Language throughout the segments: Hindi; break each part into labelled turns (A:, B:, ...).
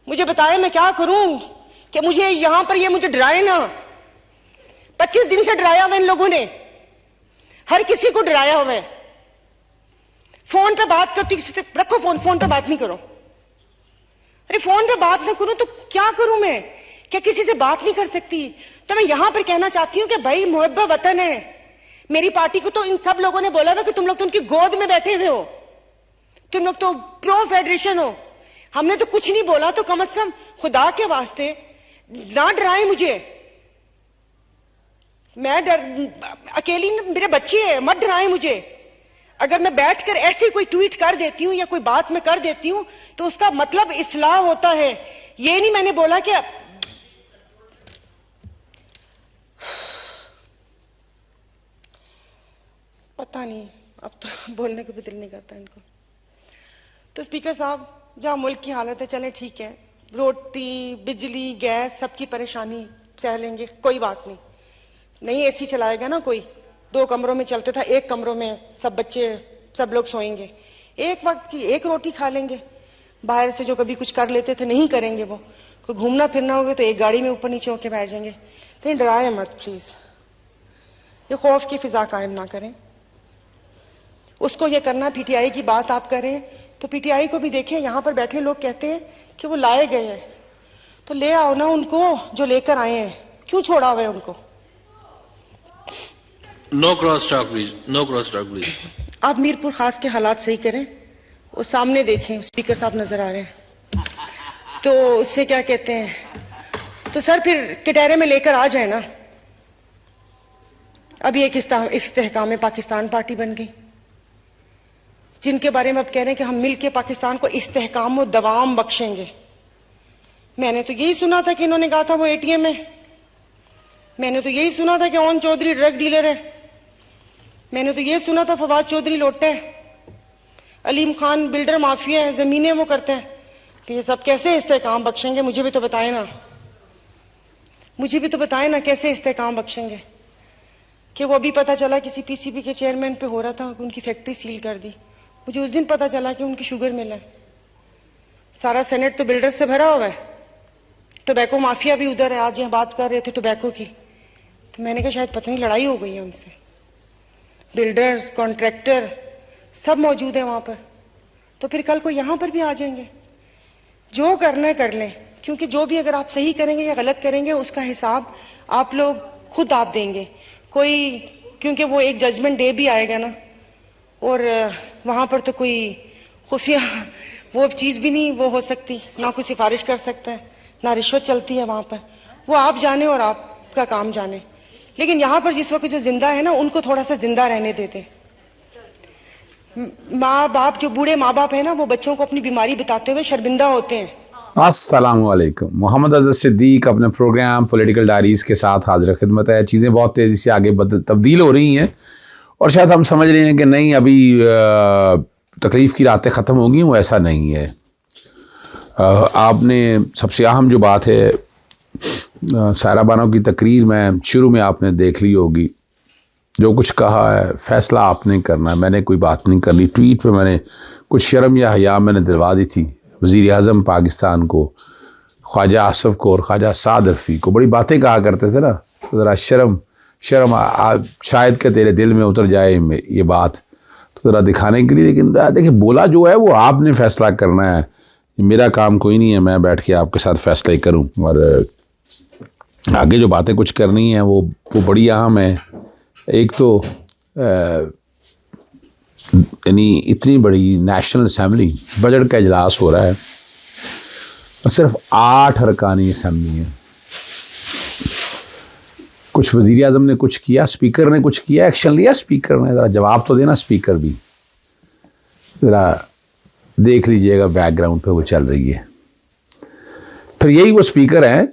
A: मुझे बताए मैं क्या करूं कि मुझे यहां पर ये मुझे डराए ना। 25 दिन से डराया हुआ इन लोगों ने, हर किसी को डराया हुआ है। फोन पे बात करती, किसी से रखो फोन, फोन पे बात नहीं करो। अरे फोन पे बात ना करूं तो क्या करूं मैं? क्या किसी से बात नहीं कर सकती? तो मैं यहां पर कहना चाहती हूं कि भाई मुहब्बा वतन है। मेरी पार्टी को तो इन सब लोगों ने बोला था कि तुम लोग तो उनकी गोद में बैठे हुए हो, तुम लोग तो प्रो फेडरेशन हो। हमने तो कुछ नहीं बोला, तो कम से कम खुदा के वास्ते ना डराए मुझे। मैं अकेली, मेरे बच्चे हैं, मत डराए मुझे। अगर मैं बैठकर ऐसे कोई ट्वीट कर देती हूं या कोई बात मैं कर देती हूं तो उसका मतलब इस्लाह होता है। ये नहीं मैंने बोला कि पता नहीं, अब तो बोलने को भी दिल नहीं करता इनको। तो स्पीकर साहब, जहां मुल्क की हालत है, चलें ठीक है, रोटी बिजली गैस सबकी परेशानी सह लेंगे, कोई बात नहीं। नहीं एसी चलाएगा ना कोई, 2 कमरों में चलते था, 1 कमरों में सब बच्चे सब लोग सोएंगे, एक वक्त की 1 रोटी खा लेंगे। बाहर से जो कभी कुछ कर लेते थे नहीं करेंगे, वो कोई घूमना फिरना होगा तो एक गाड़ी में ऊपर नीचे होके बैठ जाएंगे। कहीं डराए मत प्लीज, ये खौफ की फिजा कायम ना करें। उसको ये करना, पीटीआई की बात आप करें तो पीटीआई को भी देखें। यहां पर बैठे लोग कहते हैं कि वो लाए गए हैं, तो ले आओ ना उनको जो लेकर आए हैं, क्यों छोड़ा हुआ है उनको?
B: No cross talk please, no cross talk please.
A: आप मीरपुर खास के हालात सही करें, वो सामने देखें, स्पीकर साहब नजर आ रहे हैं, तो उससे क्या कहते हैं, तो सर फिर कटहरे में लेकर आ जाए ना। अभी एक इस्तेहकाम पाकिस्तान पार्टी बन गई, जिनके बारे में अब कह रहे हैं कि हम मिलकर पाकिस्तान को इस्तेहकाम और दवाम बख्शेंगे। मैंने तो यही सुना था कि इन्होंने कहा था वो एटीएम है, मैंने तो यही सुना था कि ओन चौधरी ड्रग डीलर है, मैंने तो यही सुना था फवाद चौधरी लोटा है, अलीम खान बिल्डर माफिया है, जमीनें वो करते हैं। तो ये सब कैसे इस्तेहकाम बख्शेंगे? मुझे भी तो बताए ना, मुझे भी तो बताए ना कैसे इस्तेहकाम बख्शेंगे। कि वो अभी पता चला किसी पीसीबी के चेयरमैन पे हो रहा था, उनकी फैक्ट्री सील कर दी। मुझे उस दिन पता चला कि उनकी शुगर मिल है। सारा सेनेट तो बिल्डर से भरा हुआ है, टोबैको माफिया भी उधर है। आज यहां बात कर रहे थे टोबैको की, तो मैंने कहा शायद पता नहीं लड़ाई हो गई है उनसे। बिल्डर्स, कॉन्ट्रैक्टर सब मौजूद है वहां पर, तो फिर कल को यहां पर भी आ जाएंगे। जो करना है कर लें, क्योंकि जो भी अगर आप सही करेंगे या गलत करेंगे उसका हिसाब आप लोग खुद आप देंगे। कोई, क्योंकि वो एक जजमेंट डे भी आएगा ना, और वहां पर तो कोई खुफिया वो चीज भी नहीं वो हो सकती, ना कोई सिफारिश कर सकता है, ना रिश्वत चलती है वहां पर। वो आप जाने और आपका काम जाने। लेकिन यहां पर जिस वक्त जो जिंदा है ना, उनको थोड़ा सा जिंदा रहने देते। माँ बाप, जो बूढ़े माँ बाप है ना, वो बच्चों को अपनी बीमारी बताते हुए शर्मिंदा होते हैं।
C: अस्सलाम वालेकुम। मोहम्मद अज़द सिद्दीक अपने प्रोग्राम पॉलिटिकल डायरीज़ के साथ हाजिर खिदमत है। चीज़ें बहुत तेज़ी से आगे तब्दील हो रही हैं और शायद हम समझ रहे हैं कि नहीं अभी तकलीफ़ की रातें ख़त्म होंगी, वो ऐसा नहीं है। आपने सबसे अहम जो बात है, सायरा बानो की तकरीर में शुरू में आपने देख ली होगी, जो कुछ कहा है फ़ैसला आपने करना है, मैंने कोई बात नहीं करनी। ट्वीट पे मैंने कुछ शर्म या हया मैंने दिलवा दी थी वज़ीर आज़म पाकिस्तान को, ख्वाजा आसफ़ को और ख्वाजा साद रफ़ी को। बड़ी बातें कहा करते थे ना, तो ज़रा शर्म शायद कि तेरे दिल में उतर जाए ये बात, तो ज़रा दिखाने के लिए। लेकिन देखिए, बोला जो है वो आपने फ़ैसला करना है, मेरा काम कोई नहीं है मैं बैठ के आपके साथ फ़ैसले करूं। और आगे जो बातें कुछ करनी है वो बड़ी अहम है। एक तो यानी इतनी बड़ी नेशनल असम्बली, बजट का इजलास हो रहा है, सिर्फ 8 अरकानी असम्बली है। कुछ वज़ीर आज़म ने कुछ किया, स्पीकर ने कुछ किया, एक्शन लिया स्पीकर ने, ज़रा जवाब तो देना स्पीकर भी। ज़रा देख लीजिएगा बैकग्राउंड पे वो चल रही है। फिर यही वो स्पीकर हैं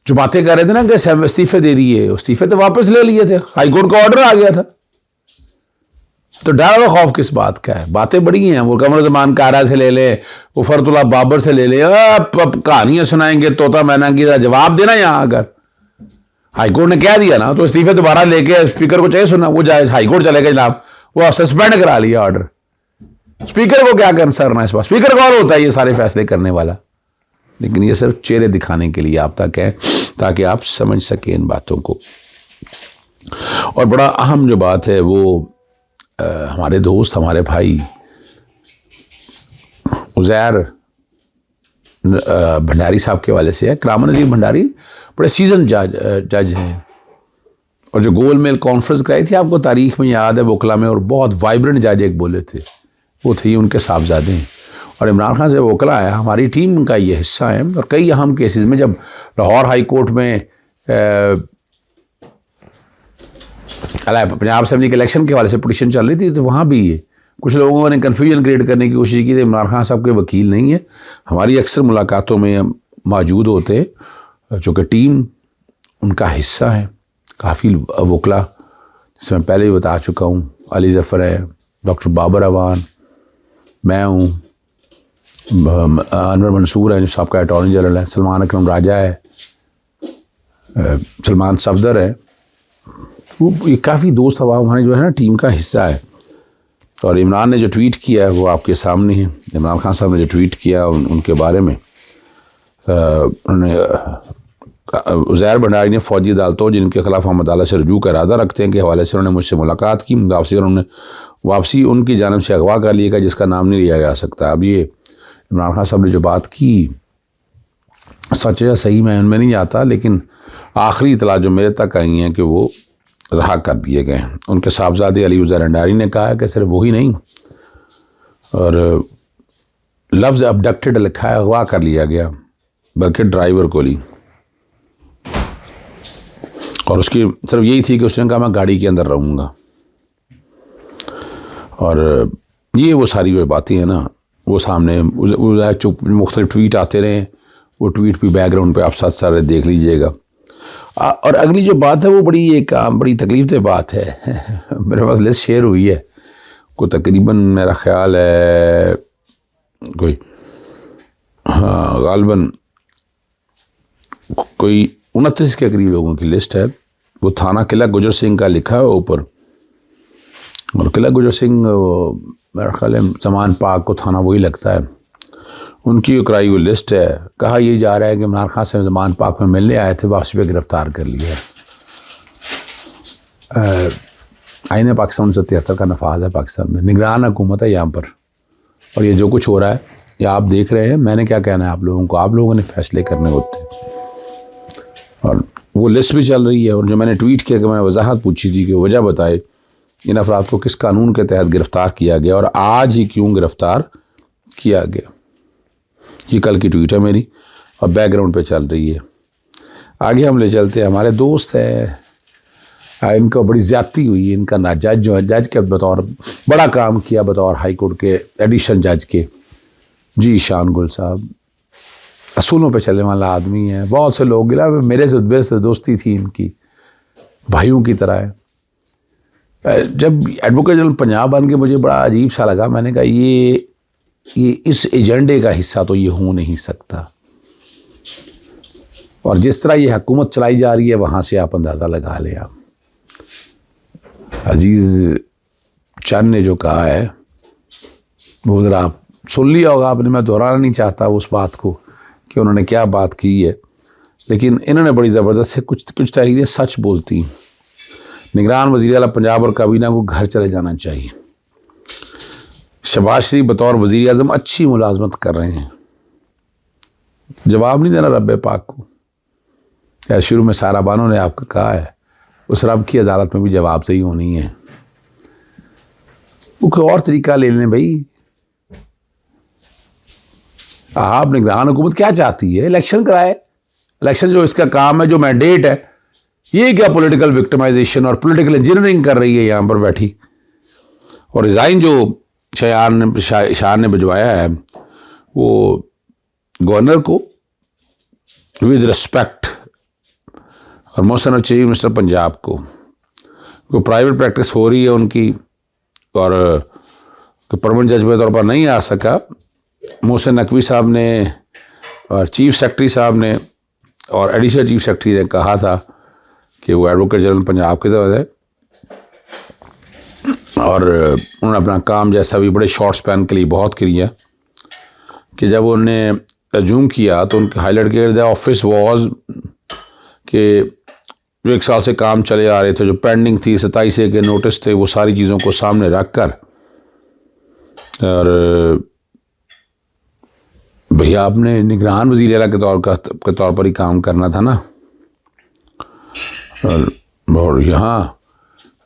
C: जो बातें कर रहे थे ना कि इस्तीफे दे दिए, इस्तीफे तो वापस ले लिए थे, हाई कोर्ट का ऑर्डर आ गया था। तो डर और खौफ किस बात का है? बातें बड़ी हैं। वो कमर ज़मान कारा से ले ले, वो फरतुल्लाह बाबर से ले ले, अब कहानियां सुनाएंगे तोता मैना की। जवाब देना यहाँ, अगर हाईकोर्ट ने कह दिया ना तो इस्तीफे दोबारा लेके स्पीकर को चाहिए सुना, वो जाए हाईकोर्ट चले गए जनाब, वो सस्पेंड करा लिया ऑर्डर। स्पीकर को क्या कंसर्न है इस बात? स्पीकर कौन होता है ये सारे फैसले करने वाला? लेकिन ये सिर्फ चेहरे दिखाने के लिए आप तक है, ताकि आप समझ सकें इन बातों को। और बड़ा अहम जो बात है वो हमारे दोस्त, हमारे भाई उज़ैर भंडारी साहब के हवाले से है। करामा नज़ीर भंडारी बड़े सीजन जज हैं, और जो गोल मेल कॉन्फ्रेंस कराई थी आपको तारीख में याद है वोकला में, और बहुत वाइब्रेंट जज एक बोले थे, वो थे उनके साहबजादे हैं। और इमरान खान से वोकला है, हमारी टीम का ये हिस्सा है। और कई अहम केसेस में, जब लाहौर हाई कोर्ट में पंजाब असेंबली के इलेक्शन के हवाले से पिटीशन चल रही थी, तो वहाँ भी ये कुछ लोगों ने कन्फ्यूजन क्रिएट करने की कोशिश की थी। इमरान खान साहब के वकील नहीं है, हमारी अक्सर मुलाकातों में मौजूद होते, जो कि टीम उनका हिस्सा है। काफ़ी वोकला, जिसमें मैं पहले भी बता चुका हूँ, अली ज़फ़र है, डॉक्टर बाबर अवान, मैं हूँ, अनवर मंसूर है जो साहब का अटॉर्नी जनरल है, सलमान अकरम राजा है, सलमान सफदर है। वो ये काफ़ी दोस्त हवा हमारे जो है ना टीम का हिस्सा है। और इमरान ने जो ट्वीट किया है वो आपके सामने है। इमरान खान साहब ने जो ट्वीट किया उनके बारे में, उन्होंने उज़ैर भंडारी ने फ़ौजी अदालतों जिनके खिलाफ हम अदालत से रजू का इरादा रखते हैं के हवाले से उन्होंने मुझसे मुलाकात की। वापसी उनकी जानिब से अगवा कर लिया गया, जिसका नाम नहीं लिया जा सकता। अब ये इमरान खान साहब ने जो बात की, सच या सही मैं उनमें नहीं जाता, लेकिन आखिरी इतला जो मेरे तक आई हैं कि वो रहा कर दिए गए। उनके साहबजादे अली उज़ैर भंडारी ने कहा कि सिर्फ वही नहीं, और लफ्ज़ अबडक्टेड लिखा है, अगवा कर लिया गया, बल्कि ड्राइवर को ली। और उसकी सिर्फ यही थी कि उसने कहा मैं गाड़ी के अंदर रहूँगा। और ये वो सारी वो बातें हैं ना, वो सामने मुख्तलिफ ट्वीट आते रहे, वो ट्वीट भी बैकग्राउंड पे आप साथ सारे देख लीजिएगा। और अगली जो बात है वो बड़ी तकलीफ दे बात है। मेरे पास लिस्ट शेयर हुई है, कोई तकरीबन मेरा ख्याल है कोई गालबन कोई 29 के करीब लोगों की लिस्ट है। वो थाना किला गुजर सिंह का लिखा है ऊपर, और किला गुजर सिंह मेरा ख्याल है जमान पाक को थाना वही लगता है, उनकी कराई हुई लिस्ट है। कहा यह जा रहा है कि इमरान खान से जमान पाक में मिलने आए थे, वापसी पे गिरफ्तार कर लिया। आईन पाकिस्तान 1973 का नफाज है पाकिस्तान में, निगरान हुकूमत है यहाँ पर। और ये जो कुछ हो रहा है ये आप देख रहे हैं। मैंने क्या कहना है आप लोगों को, आप लोगों ने फैसले करने होते हैं। और वो लिस्ट भी चल रही है। और जो मैंने ट्वीट किया कि मैंने वजाहत पूछी थी कि वजह बताए इन अफराद को किस कानून के तहत गिरफ़्तार किया गया और आज ही क्यों गिरफ़्तार किया गया। ये कल की ट्वीट है मेरी और बैकग्राउंड पे चल रही है। आगे हम ले चलते हैं। हमारे दोस्त हैं, इनको बड़ी ज़्यादती हुई है। इनका ना जज जो है, जज के बतौर बड़ा काम किया बतौर हाई कोर्ट के एडिशन जज के, जी शान गुल साहब असूलों पे चलने वाला आदमी है। बहुत से लोग गिला मेरे से दोस्ती थी इनकी, भाइयों की तरह है। जब एडवोकेट जनरल पंजाब बन के मुझे बड़ा अजीब सा लगा। मैंने कहा ये इस एजेंडे का हिस्सा तो ये हो नहीं सकता। और जिस तरह ये हुकूमत चलाई जा रही है वहाँ से आप अंदाज़ा लगा लें। आप अजीज़ चंद ने जो कहा है वो ज़रा आप सुन लिया होगा आपने, मैं दोहराना नहीं चाहता उस बात को कि उन्होंने क्या बात की है, लेकिन इन्होंने बड़ी ज़बरदस्त से कुछ तहरीरें सच बोलती। निगरान वज़ीर आला पंजाब और काबीना को घर चले जाना चाहिए। शहबाज शरीफ बतौर वज़ीर आज़म अच्छी मुलाजमत कर रहे हैं, जवाब नहीं देना रब पाक को। या शुरू में सारा बानो ने आपको कहा है, उस रब की अदालत में भी जवाब सही होनी है। वो कोई और तरीका ले लें भाई। आप निगरान हुकूमत क्या चाहती है? इलेक्शन कराए। इलेक्शन जो इसका काम है, जो मैंडेट है, ये क्या पॉलिटिकल विक्टिमाइजेशन और पॉलिटिकल इंजीनियरिंग कर रही है यहाँ पर बैठी। और रिज़ाइन जो शान ने भिजवाया है वो गवर्नर को विद रिस्पेक्ट और मोहसिन चीफ मिनिस्टर पंजाब को प्राइवेट प्रैक्टिस हो रही है उनकी, और परमानेंट जज के तौर पर नहीं आ सका। मोहसिन नकवी साहब ने और चीफ सेक्रेटरी साहब ने और एडिशनल चीफ सेक्रेटरी ने कहा था कि वो एडवोकेट जनरल पंजाब की तरफ है, और उन्होंने अपना काम जैसा भी बड़े शॉर्ट स्पैन के लिए बहुत किया कि जब उन्होंने एज्यूम किया तो उनके हाईलाइट किया द ऑफिस वॉज कि जो 1 साल से काम चले आ रहे थे, जो पेंडिंग थी, 27 के नोटिस थे, वो सारी चीज़ों को सामने रख कर और भैया आपने निगरान वज़ीर आला के तौर पर ही काम करना था ना। और यहाँ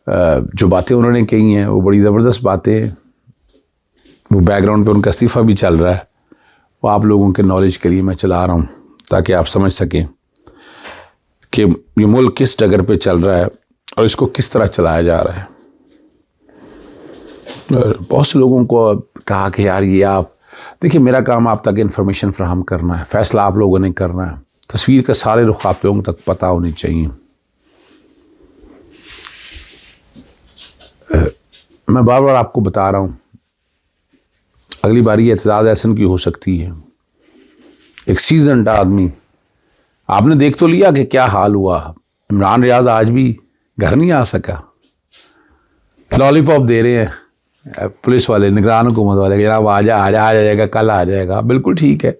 C: जो बातें उन्होंने कही हैं वो बड़ी ज़बरदस्त बातें, वो बैकग्राउंड पे उनका इस्तीफ़ा भी चल रहा है, वो आप लोगों के नॉलेज के लिए मैं चला रहा हूँ ताकि आप समझ सकें कि ये मुल्क किस डगर पे चल रहा है और इसको किस तरह चलाया जा रहा है। और बहुत से लोगों को कहा कि यार ये आप देखिए, मेरा काम आप तक इन्फॉर्मेशन फ्राहम करना है, फ़ैसला आप लोगों ने करना है, तस्वीर का सारे रुख आप लोगों तक पता होनी चाहिए। मैं बार बार आपको बता रहा हूँ, अगली बारी एतजाज़ एहसन की हो सकती है। एक सीजन्ड आदमी, आपने देख तो लिया कि क्या हाल हुआ। इमरान रियाज आज भी घर नहीं आ सका, लॉलीपॉप दे रहे हैं पुलिस वाले, निगरान हुकूमत वाले, जनाब आ जाएगा, कल आ जाएगा। बिल्कुल ठीक है।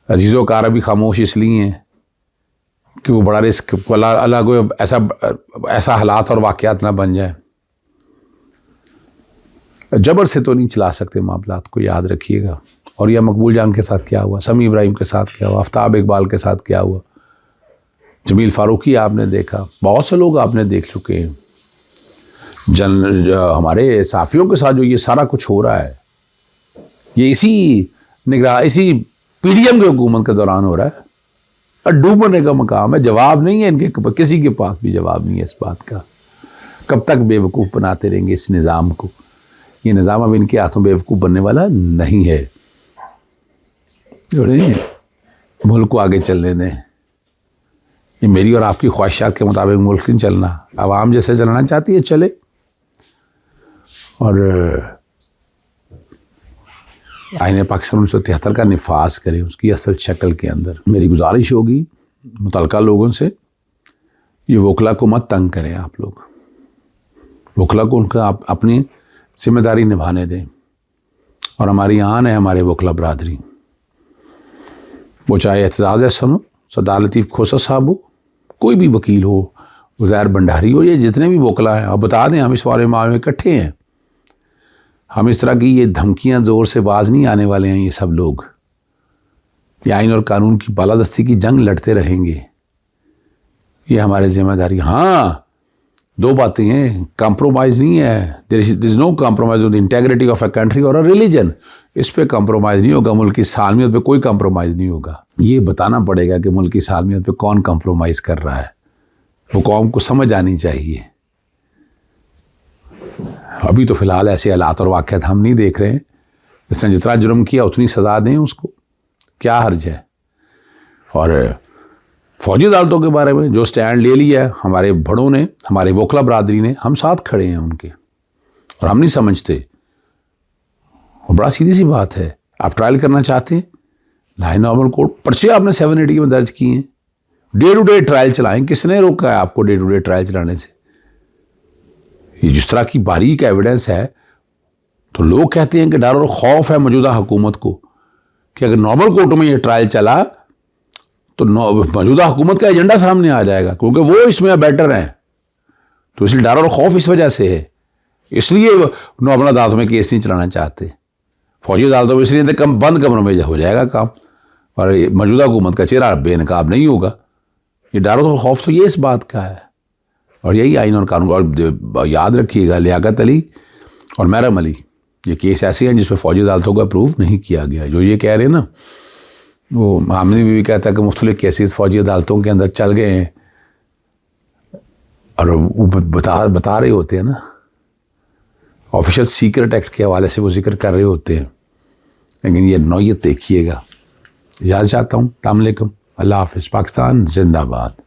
C: अजीज़ो कार अभी खामोश इसलिए हैं कि वो बड़ा रिस्क, अल्लाह को ऐसा हालात और वाक़यात ना बन जाए। जबर से तो नहीं चला सकते मामलात को, याद रखिएगा। और यह मकबूल जान के साथ क्या हुआ, समी इब्राहिम के साथ क्या हुआ, आफ्ताब इकबाल के साथ क्या हुआ, जमील फारूकी आपने देखा, बहुत से लोग आपने देख चुके हैं। हमारे साफ़ियों के साथ जो ये सारा कुछ हो रहा है, ये इसी पीडीएम की हुकूमत के दौरान हो रहा है। और डूबने का मकाम है, जवाब नहीं है इनके, किसी के पास भी जवाब नहीं है इस बात का। कब तक बेवकूफ़ बनाते रहेंगे इस निज़ाम को। ये निज़ाम अब इनके हाथों बेवकूफ़ बनने वाला नहीं है। मुल्क को आगे चलने दें। ये मेरी और आपकी ख्वाहिशात के मुताबिक मुल्क नहीं चलना, आवाम जैसे चलना चाहती है चले। और आईने पाकिस्तान 1973 का निफाज करें उसकी असल शक्ल के अंदर। मेरी गुजारिश होगी मुतल्लिका लोगों से, ये वकला को मत तंग करें आप लोग। वकला को उनका अपनी जिम्मेदारी निभाने दें। और हमारी आन है हमारे वकला बरादरी, वो चाहे एतजाज़ एहसन हो, सरदार लतीफ़ खोसा साहब हो, कोई भी वकील हो, उज़ैर भंडारी हो, ये जितने भी वकला हैं, आप बता दें हम इस बारे में इकट्ठे हैं। हम इस तरह की ये धमकियां ज़ोर से बाज नहीं आने वाले हैं। ये सब लोग ये आइन और कानून की बालादस्ती की जंग लड़ते रहेंगे, ये हमारी जिम्मेदारी। हाँ, 2 बातें हैं, कॉम्प्रोमाइज़ नहीं है। There is no compromise on the integrity of a country और अ रिलीजन। इस पे कॉम्प्रोमाइज़ नहीं होगा, मुल्क की सालमियत पे कोई कॉम्प्रोमाइज़ नहीं होगा। ये बताना पड़ेगा कि मुल्क की सालमियत पे कौन कॉम्प्रोमाइज़ कर रहा है, वो कौम को समझ आनी चाहिए। अभी तो फ़िलहाल ऐसे हालात और वाक़यात हम नहीं देख रहे हैं। जिसने जितना जुर्म किया उतनी सज़ा दें उसको, क्या हर्ज है। और फ़ौजी अदालतों के बारे में जो स्टैंड ले लिया है हमारे बड़ों ने, हमारे वकला बरादरी ने, हम साथ खड़े हैं उनके, और हम नहीं समझते। और बड़ा सीधी सी बात है, आप ट्रायल करना चाहते हैं, लाइन नॉर्मल कोर्ट, पर्चे आपने 780 में दर्ज किए हैं, डे टू डे ट्रायल चलाएं। किसने रोका है आपको डे टू डे ट्रायल चलाने से? ये जिस तरह की बारीक एविडेंस है, तो लोग कहते हैं कि डर और खौफ है मौजूदा हुकूमत को कि अगर नॉर्मल कोर्ट में ये ट्रायल चला तो मौजूदा हुकूमत का एजेंडा सामने आ जाएगा, क्योंकि वो इसमें बेटर हैं। तो इसलिए डर और खौफ इस वजह से है, इसलिए नॉर्मल अदालतों में केस नहीं चलाना चाहते। फौजी अदालतों में इसलिए कम बंद कमरों में हो जाएगा काम, और मौजूदा हुकूमत का चेहरा बेनकाब नहीं होगा। ये डर और खौफ तो ये इस बात का है, और यही आइन और कानून। और याद रखिएगा, लियाकत अली और महरम अली, ये केस ऐसे हैं जिसमें फ़ौजी अदालतों को अप्रूव नहीं किया गया। जो ये कह रहे हैं ना, वो आमनी भी कहता है कि मुख्तलिफ केसेस फ़ौजी अदालतों के अंदर चल गए हैं, और वो बता रहे होते हैं ना, ऑफिशियल सीक्रेट एक्ट के हवाले से वो जिक्र कर रहे होते हैं। लेकिन ये नौयत देखिएगा। इजाज़त चाहता हूँ। अस्सलाम वालेकुम, अल्लाह हाफ़िज़। पाकिस्तान जिंदाबाद।